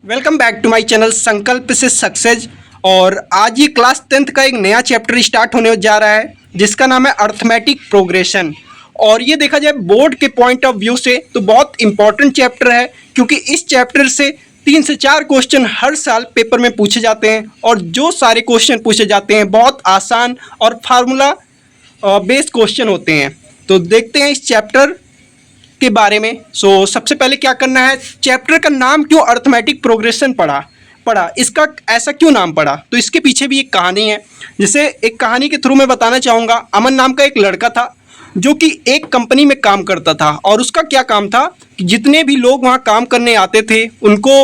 Welcome back to my channel Sankalp से success. और आज ये क्लास 10th का एक नया चैप्टर स्टार्ट होने जा रहा है जिसका नाम है अर्थमेटिक प्रोग्रेशन। और ये देखा जाए बोर्ड के पॉइंट ऑफ व्यू से तो बहुत इंपॉर्टेंट चैप्टर है, क्योंकि इस चैप्टर से 3 से 4 क्वेश्चन हर साल पेपर में पूछे जाते हैं। और जो सारे क्वेश्चन पूछे जाते हैं बहुत आसान और फार्मूला बेस्ड क्वेश्चन होते हैं। तो देखते हैं इस चैप्टर के बारे में। सबसे पहले क्या करना है, चैप्टर का नाम क्यों अर्थमेटिक प्रोग्रेशन पढ़ा इसका ऐसा क्यों नाम पड़ा, तो इसके पीछे भी एक कहानी है, जिसे एक कहानी के थ्रू मैं बताना चाहूँगा। अमन नाम का एक लड़का था जो कि एक कंपनी में काम करता था, और उसका क्या काम था कि जितने भी लोग वहाँ काम करने आते थे उनको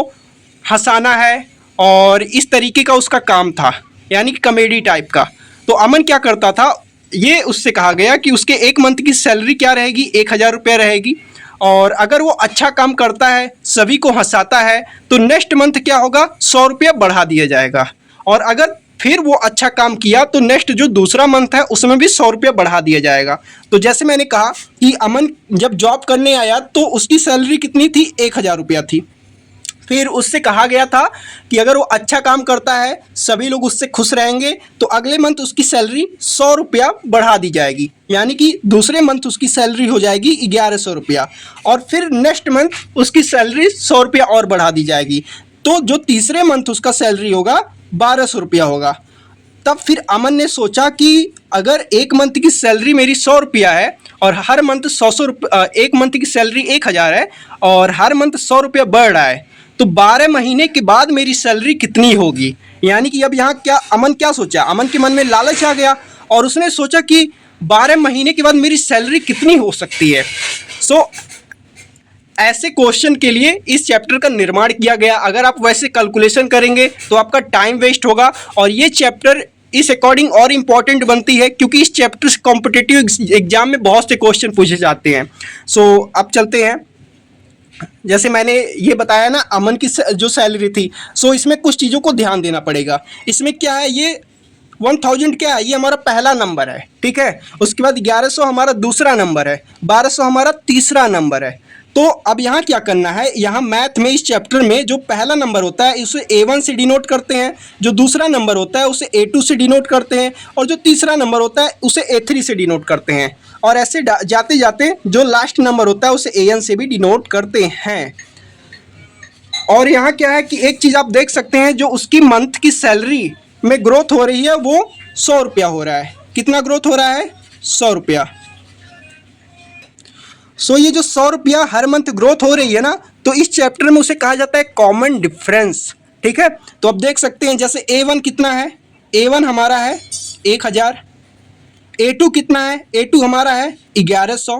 हंसाना है, और इस तरीके का उसका काम था, यानी कि कॉमेडी टाइप का। तो अमन क्या करता था, ये उससे कहा गया कि उसके 1 मंथ की सैलरी क्या रहेगी, 1000 रुपये रहेगी। और अगर वो अच्छा काम करता है, सभी को हंसाता है, तो नेक्स्ट मंथ क्या होगा, 100 रुपया बढ़ा दिया जाएगा। और अगर फिर वो अच्छा काम किया तो नेक्स्ट जो दूसरा मंथ है उसमें भी 100 रुपया बढ़ा दिया जाएगा। तो जैसे मैंने कहा कि अमन जब जॉब करने आया तो उसकी सैलरी कितनी थी, 1000 रुपया थी। फिर उससे कहा गया था कि अगर वो अच्छा काम करता है, सभी लोग उससे खुश रहेंगे, तो अगले मंथ उसकी सैलरी 100 रुपया बढ़ा दी जाएगी, यानी कि दूसरे मंथ उसकी सैलरी हो जाएगी 1100 रुपया। और फिर नेक्स्ट मंथ उसकी सैलरी 100 रुपया और बढ़ा दी जाएगी, तो जो तीसरे मंथ उसका सैलरी होगा 1200 रुपया होगा। तब फिर अमन ने सोचा कि अगर 1 मंथ की सैलरी मेरी 100 रुपया है और हर मंथ 100 रुपया, 1 मंथ की सैलरी 1000 है और हर मंथ 100 रुपया बढ़ रहा है, तो 12 महीने के बाद मेरी सैलरी कितनी होगी। यानी कि अब यहाँ क्या अमन क्या सोचा, अमन के मन में लालच आ गया और उसने सोचा कि 12 महीने के बाद मेरी सैलरी कितनी हो सकती है। ऐसे क्वेश्चन के लिए इस चैप्टर का निर्माण किया गया। अगर आप वैसे कैलकुलेशन करेंगे तो आपका टाइम वेस्ट होगा, और ये चैप्टर इस अकॉर्डिंग और इम्पॉर्टेंट बनती है क्योंकि इस चैप्टर से कॉम्पिटिटिव एग्जाम में बहुत से क्वेश्चन पूछे जाते हैं। अब चलते हैं। जैसे मैंने ये बताया ना, अमन की जो सैलरी थी, इसमें कुछ चीज़ों को ध्यान देना पड़ेगा। इसमें क्या है, ये 1000 क्या है, ये हमारा पहला नंबर है, ठीक है। उसके बाद 1100 हमारा दूसरा नंबर है, 1200 हमारा तीसरा नंबर है। तो अब यहाँ क्या करना है, यहाँ मैथ में इस चैप्टर में जो पहला नंबर होता है उसे A1 से डिनोट करते हैं, जो दूसरा नंबर होता है उसे A2 से डिनोट करते हैं, और जो तीसरा नंबर होता है उसे A3 से डिनोट करते हैं। और ऐसे जाते जाते जो लास्ट नंबर होता है उसे AN से भी डिनोट करते हैं। और यहाँ क्या है कि एक चीज़ आप देख सकते हैं, जो उसकी मंथ की सैलरी में ग्रोथ हो रही है वो 100 रुपया हो रहा है। कितना ग्रोथ हो रहा है, 100 रुपया। ये जो 100 रुपया हर मंथ ग्रोथ हो रही है ना, तो इस चैप्टर में उसे कहा जाता है कॉमन डिफरेंस, ठीक है। तो अब देख सकते हैं, जैसे A1 कितना है, A1 हमारा है 1000। A2 कितना है, A2 हमारा है 1100।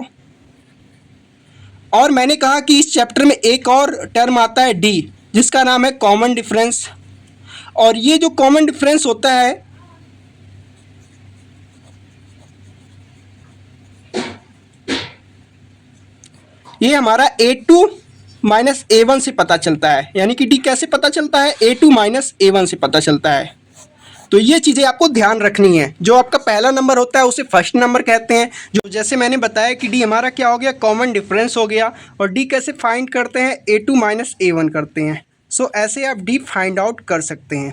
और मैंने कहा कि इस चैप्टर में एक और टर्म आता है D, जिसका नाम है कॉमन डिफरेंस। और ये जो कॉमन डिफरेंस होता है, ये हमारा A2 माइनस A1 से पता चलता है। यानी कि D कैसे पता चलता है, A2 माइनस A1 से पता चलता है। तो ये चीज़ें आपको ध्यान रखनी है। जो आपका पहला नंबर होता है उसे फर्स्ट नंबर कहते हैं। जो जैसे मैंने बताया कि D हमारा क्या हो गया, कॉमन डिफरेंस हो गया। और D कैसे फाइंड करते हैं, A2 माइनस A1 करते हैं। ऐसे आप D फाइंड आउट कर सकते हैं।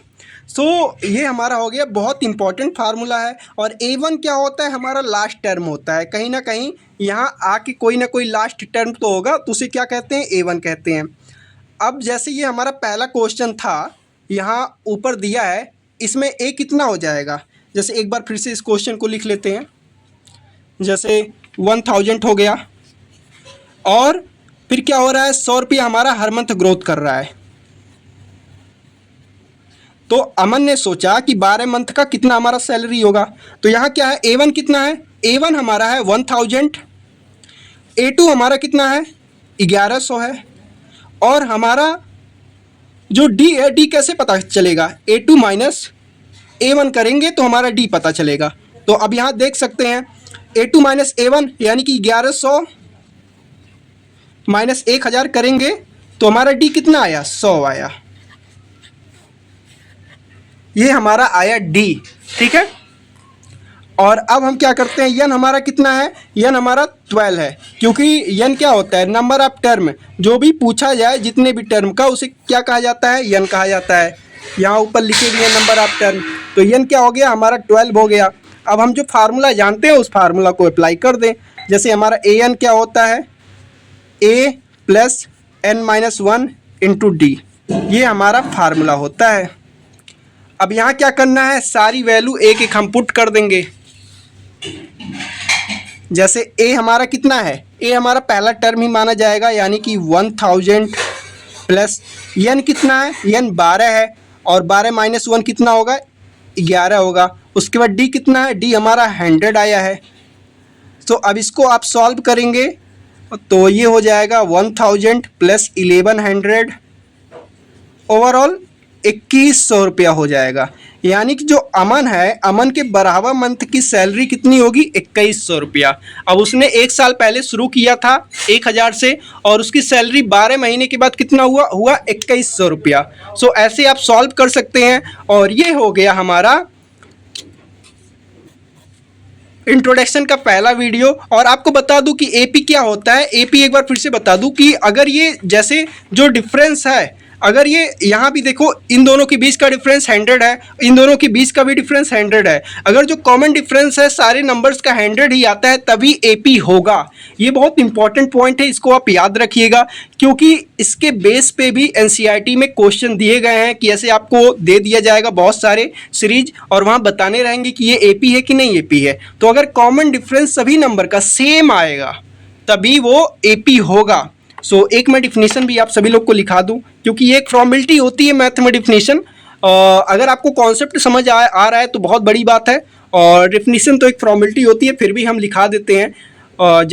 ये हमारा हो गया, बहुत इंपॉर्टेंट फार्मूला है। और A1 क्या होता है, हमारा लास्ट टर्म होता है। कहीं ना कहीं यहाँ आके कोई ना कोई लास्ट टर्म तो होगा, तो उसे क्या कहते हैं, A1 कहते हैं। अब जैसे ये हमारा पहला क्वेश्चन था, यहाँ ऊपर दिया है, इसमें A कितना हो जाएगा। जैसे एक बार फिर से इस क्वेश्चन को लिख लेते हैं। जैसे 1000 हो गया, और फिर क्या हो रहा है, 100 रुपया हमारा हर मंथ ग्रोथ कर रहा है। तो अमन ने सोचा कि 12 मंथ का कितना हमारा सैलरी होगा। तो यहाँ क्या है, A1 कितना है, A1 हमारा है 1000। A2 हमारा कितना है, 1100 है। और हमारा जो D है, D कैसे पता चलेगा, A2 माइनस A1 करेंगे तो हमारा D पता चलेगा। तो अब यहाँ देख सकते हैं, A2 माइनस A1 यानी कि 1100 माइनस 1000 करेंगे तो हमारा D कितना आया, 100 आया। ये हमारा आया D, ठीक है। और अब हम क्या करते हैं, यन हमारा कितना है, यन हमारा 12 है, क्योंकि यन क्या होता है, नंबर ऑफ टर्म। जो भी पूछा जाए जितने भी टर्म का, उसे क्या कहा जाता है, यन कहा जाता है। यहाँ ऊपर लिखे हुए हैं नंबर ऑफ टर्म, तो यन क्या हो गया, हमारा 12 हो गया। अब हम जो फार्मूला जानते हैं उस फार्मूला को अप्लाई कर दें। जैसे हमारा ए एन क्या होता है, a plus n minus 1 into d, ये हमारा फार्मूला होता है। अब यहाँ क्या करना है, सारी वैल्यू एक एक हम पुट कर देंगे। जैसे ए हमारा कितना है, ए हमारा पहला टर्म ही माना जाएगा, यानी कि 1000 प्लस यन कितना है, यन 12 है, और 12 माइनस 1 कितना होगा, 11 होगा। उसके बाद डी कितना है, डी हमारा 100 आया है। तो अब इसको आप सॉल्व करेंगे तो ये हो जाएगा 1000 प्लस 1100, ओवरऑल 2100 रुपया हो जाएगा। यानी कि जो अमन है, अमन के बराबर मंथ की सैलरी कितनी होगी, 2100 रुपया। अब उसने एक साल पहले शुरू किया था 1000 से, और उसकी सैलरी 12 महीने के बाद कितना हुआ 2100 रुपया। सो ऐसे आप सॉल्व कर सकते हैं। और ये हो गया हमारा इंट्रोडक्शन का पहला वीडियो। और आपको बता दूं कि एपी क्या होता है। एपी एक बार फिर से बता दूं कि अगर ये जैसे जो डिफरेंस है, अगर ये यहाँ भी देखो, इन दोनों के बीच का डिफरेंस 100 है, इन दोनों के बीच का भी डिफरेंस 100 है। अगर जो कॉमन डिफरेंस है सारे नंबर्स का 100 ही आता है, तभी एपी होगा। ये बहुत इंपॉर्टेंट पॉइंट है, इसको आप याद रखिएगा, क्योंकि इसके बेस पे भी एनसीईआरटी में क्वेश्चन दिए गए हैं कि ऐसे आपको दे दिया जाएगा बहुत सारे सीरीज, और वहाँ बताने रहेंगे कि ये एपी है कि नहीं एपी है। तो अगर कॉमन डिफरेंस सभी नंबर का सेम आएगा तभी वो एपी होगा। सो एक मैं डिफिनीशन भी आप सभी लोग को लिखा दूं, क्योंकि ये एक फॉर्मेलिटी होती है मैथ में डिफिनीशन। अगर आपको कॉन्सेप्ट समझ आ रहा है तो बहुत बड़ी बात है, और डिफिनीशन तो एक फॉर्मेलिटी होती है, फिर भी हम लिखा देते हैं।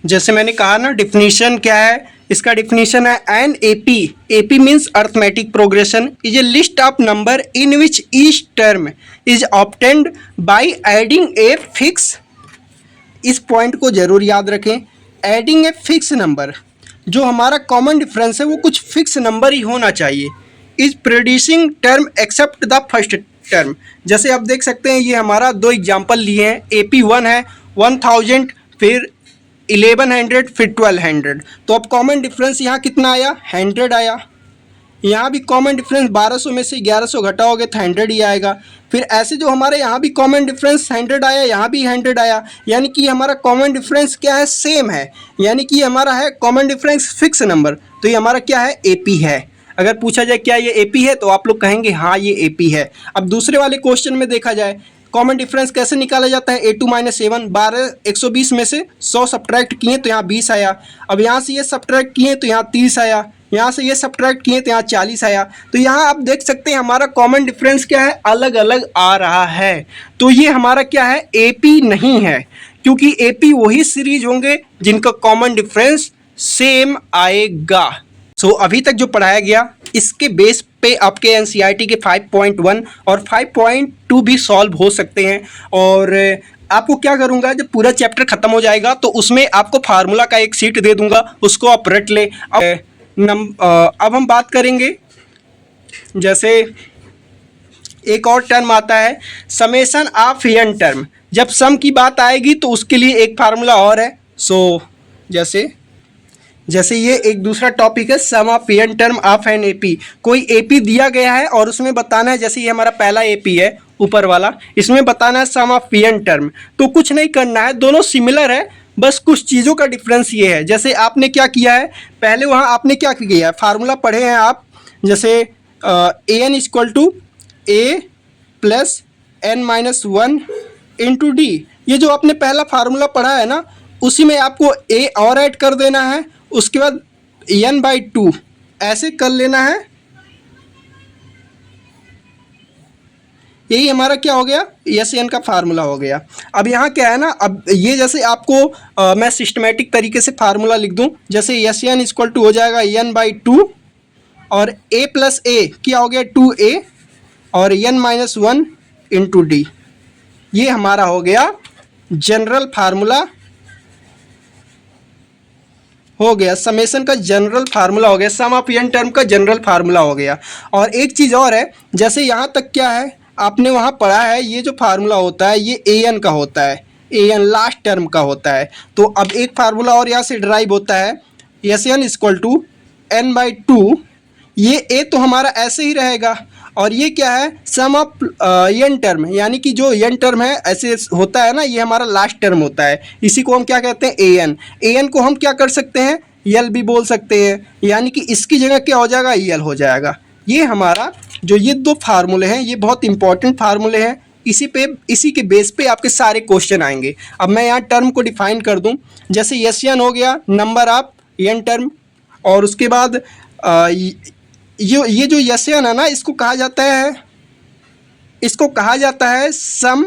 जैसे मैंने कहा ना, डिफिनीशन क्या है, इसका डिफिनीशन है an AP, AP means arithmetic progression is a list of number in which each term is obtained by adding a fix. इस पॉइंट को जरूर याद रखें, एडिंग ए फिक्स नंबर। जो हमारा कॉमन डिफरेंस है वो कुछ फिक्स नंबर ही होना चाहिए। Is producing term except the first term. जैसे आप देख सकते हैं, ये हमारा दो एग्जाम्पल लिए हैं। एपी 1 है 1000, फिर 1100, फिर 1200। तो अब कॉमन डिफरेंस यहाँ कितना आया, 100 आया। यहाँ भी कॉमन डिफरेंस 1200 में से 1100 घटाओगे तो 100 ही आएगा। फिर ऐसे जो हमारे यहाँ भी कॉमन डिफरेंस 100 आया, यहाँ भी 100 आया, यानी कि हमारा कॉमन डिफरेंस क्या है, सेम है। यानी कि हमारा है कॉमन डिफरेंस फिक्स नंबर, तो ये हमारा क्या है, एपी है। अगर पूछा जाए क्या ये एपी है, तो आप लोग कहेंगे हाँ ये एपी है। अब दूसरे वाले क्वेश्चन में देखा जाए, कॉमन डिफरेंस कैसे निकाला जाता है, A2 माइनस A1। 120 में से 100 सब्ट्रैक्ट किए तो यहाँ 20 आया। अब यहाँ से ये सब्ट्रैक्ट किए तो यहाँ 30 आया, यहाँ से ये सब्ट्रैक्ट किए तो यहाँ 40 आया। तो यहाँ आप देख सकते हैं हमारा कॉमन डिफरेंस क्या है, अलग अलग आ रहा है। तो ये हमारा क्या है, एपी नहीं है, क्योंकि एपी वही सीरीज होंगे जिनका कॉमन डिफरेंस सेम आएगा। सो अभी तक जो पढ़ाया गया, इसके बेस पे आपके एनसीईआरटी के 5.1 और 5.2 भी सॉल्व हो सकते हैं। और आपको क्या करूंगा, जब पूरा चैप्टर खत्म हो जाएगा तो उसमें आपको फार्मूला का एक शीट दे दूंगा, उसको आप रट ले। अब हम बात करेंगे, जैसे एक और टर्म आता है समेशन ऑफ एन टर्म। जब सम की बात आएगी तो उसके लिए एक फार्मूला और है। सो जैसे ये एक दूसरा टॉपिक है, sum of n term of n AP. कोई एपी दिया गया है और उसमें बताना है, जैसे ये हमारा पहला एपी है ऊपर वाला, इसमें बताना है सम ऑफ एन टर्म। तो कुछ नहीं करना है, दोनों सिमिलर है, बस कुछ चीज़ों का डिफरेंस ये है। जैसे आपने क्या किया है, पहले वहाँ आपने क्या किया है, फार्मूला पढ़े हैं आप, जैसे a n equal to a plus n minus 1 into d. ये जो आपने पहला फार्मूला पढ़ा है ना, उसी में आपको ए और ऐड कर देना है, उसके बाद n/2 ऐसे कर लेना है। यही हमारा क्या हो गया, एस एन का फार्मूला हो गया। अब यहाँ क्या है ना, अब ये जैसे आपको मैं सिस्टमेटिक तरीके से फार्मूला लिख दूँ, जैसे एस एन इक्वल टू हो जाएगा n/2, और a प्लस ए क्या हो गया 2a, और n-1 इंटू डी। ये हमारा हो गया जनरल फार्मूला, हो गया समेशन का जनरल फार्मूला हो गया, सम ऑफ एन टर्म का जनरल फार्मूला हो गया। और एक चीज़ और है, जैसे यहाँ तक क्या है, आपने वहाँ पढ़ा है ये जो फार्मूला होता है ये ए एन का होता है, ए एन लास्ट टर्म का होता है। तो अब एक फार्मूला और यहाँ से ड्राइव होता है, S N equal to N by two. ये ए तो हमारा ऐसे ही रहेगा और ये क्या है, सम ऑफ एन टर्म, यानी कि जो एन टर्म है ऐसे होता है ना, ये हमारा लास्ट टर्म होता है, इसी को हम क्या कहते हैं, ए एन। ए एन को हम क्या कर सकते हैं, यल भी बोल सकते हैं, यानी कि इसकी जगह क्या हो जाएगा, यल हो जाएगा। ये हमारा जो ये दो फार्मूले हैं ये बहुत इंपॉर्टेंट फार्मूले हैं, इसी के बेस पे आपके सारे क्वेश्चन आएंगे। अब मैं यहाँ टर्म को डिफाइन कर दूँ, जैसे एस एन हो गया नंबर ऑफ एन टर्म, और उसके बाद ये जो एस एन है ना, इसको कहा जाता है sum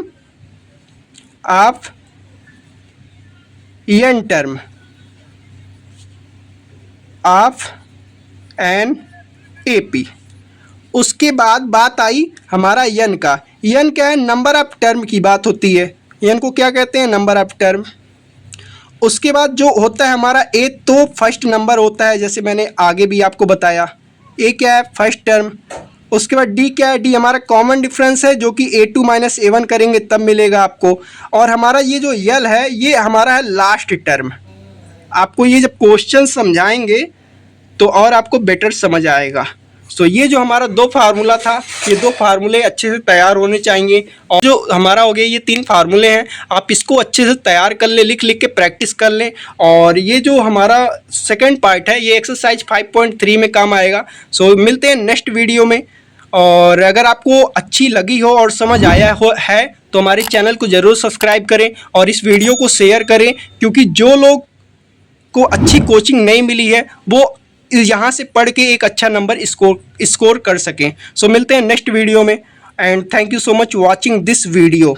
of n term of n A P. उसके बाद बात आई हमारा यन का। यन क्या है, नंबर ऑफ टर्म की बात होती है, यन को क्या कहते हैं, नंबर ऑफ टर्म। उसके बाद जो होता है हमारा ए, तो फर्स्ट नंबर होता है, जैसे मैंने आगे भी आपको बताया, ए क्या है, फर्स्ट टर्म। उसके बाद डी क्या है, डी हमारा कॉमन डिफरेंस है, जो कि A2 माइनस A1 करेंगे तब मिलेगा आपको। और हमारा ये जो यल है ये हमारा है लास्ट टर्म। आपको ये जब क्वेश्चन समझाएंगे तो और आपको बेटर समझ आएगा। सो ये जो हमारा दो फार्मूला था, ये दो फार्मूले अच्छे से तैयार होने चाहिए। और जो हमारा हो गया ये तीन फार्मूले हैं, आप इसको अच्छे से तैयार कर लें, लिख लिख के प्रैक्टिस कर लें। और ये जो हमारा सेकंड पार्ट है ये एक्सरसाइज 5.3 में काम आएगा। सो मिलते हैं नेक्स्ट वीडियो में। और अगर आपको अच्छी लगी हो और समझ आया है तो हमारे चैनल को ज़रूर सब्सक्राइब करें और इस वीडियो को शेयर करें, क्योंकि जो लोग को अच्छी कोचिंग नहीं मिली है वो यहाँ से पढ़ के एक अच्छा नंबर स्कोर कर सकें। सो मिलते हैं नेक्स्ट वीडियो में, and thank you so much watching this video.